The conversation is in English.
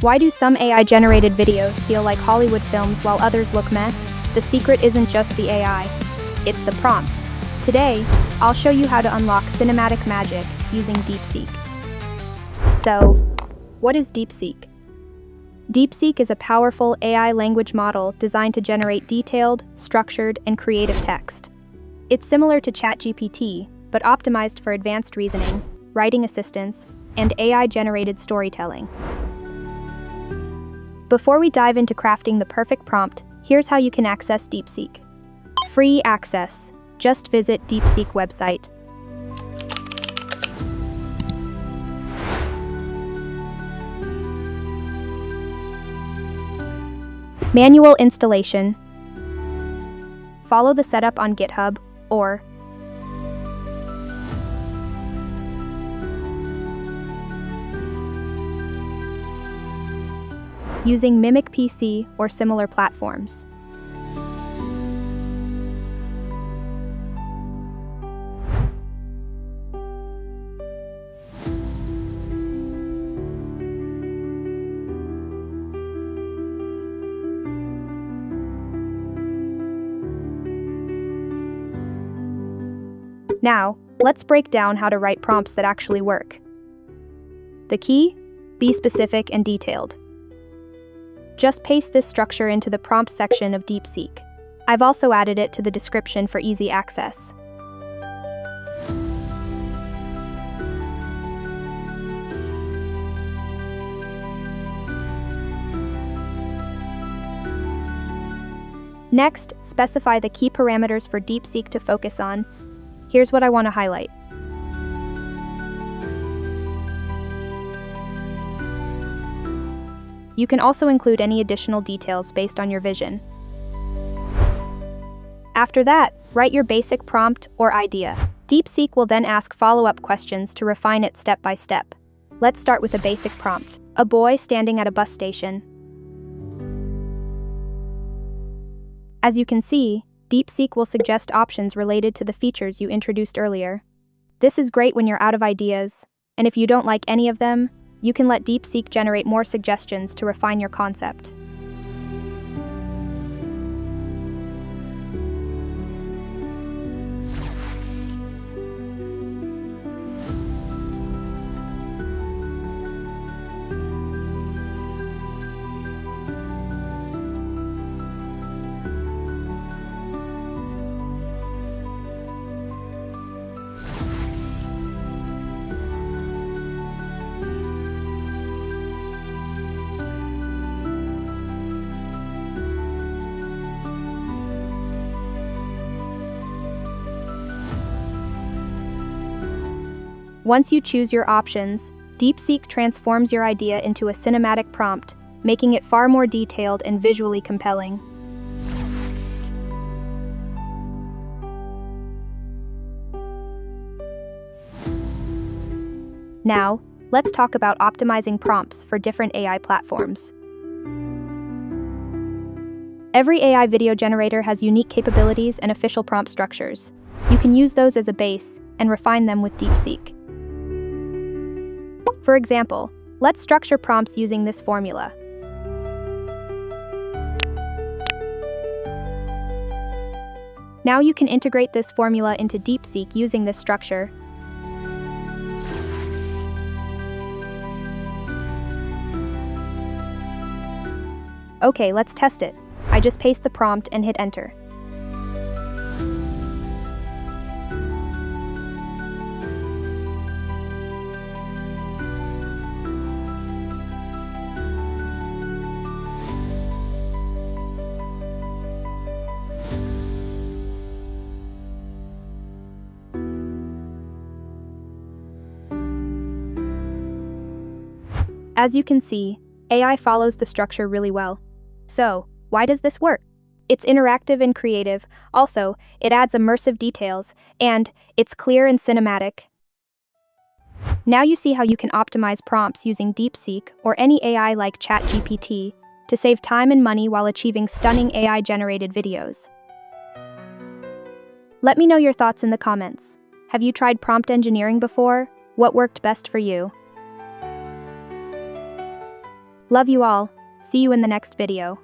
Why do some AI-generated videos feel like Hollywood films while others look meh? The secret isn't just the AI, it's the prompt. Today, I'll show you how to unlock cinematic magic using DeepSeek. So, what is DeepSeek? DeepSeek is a powerful AI language model designed to generate detailed, structured, and creative text. It's similar to ChatGPT, but optimized for advanced reasoning, writing assistance, and AI-generated storytelling. Before we dive into crafting the perfect prompt, here's how you can access DeepSeek. Free access. Just visit DeepSeek website. Manual installation. Follow the setup on GitHub or using Mimic PC or similar platforms. Now, let's break down how to write prompts that actually work. The key? Be specific and detailed. Just paste this structure into the prompt section of DeepSeek. I've also added it to the description for easy access. Next, specify the key parameters for DeepSeek to focus on. Here's what I want to highlight. You can also include any additional details based on your vision. After that, write your basic prompt or idea. DeepSeek will then ask follow-up questions to refine it step by step. Let's start with a basic prompt. A boy standing at a bus station. As you can see, DeepSeek will suggest options related to the features you introduced earlier. This is great when you're out of ideas, and if you don't like any of them, you can let DeepSeek generate more suggestions to refine your concept. Once you choose your options, DeepSeek transforms your idea into a cinematic prompt, making it far more detailed and visually compelling. Now, let's talk about optimizing prompts for different AI platforms. Every AI video generator has unique capabilities and official prompt structures. You can use those as a base and refine them with DeepSeek. For example, let's structure prompts using this formula. Now you can integrate this formula into DeepSeek using this structure. Okay, let's test it. I just paste the prompt and hit enter. As you can see, AI follows the structure really well. So, why does this work? It's interactive and creative, also, it adds immersive details, and it's clear and cinematic. Now you see how you can optimize prompts using DeepSeek or any AI like ChatGPT to save time and money while achieving stunning AI-generated videos. Let me know your thoughts in the comments. Have you tried prompt engineering before? What worked best for you? Love you all. See you in the next video.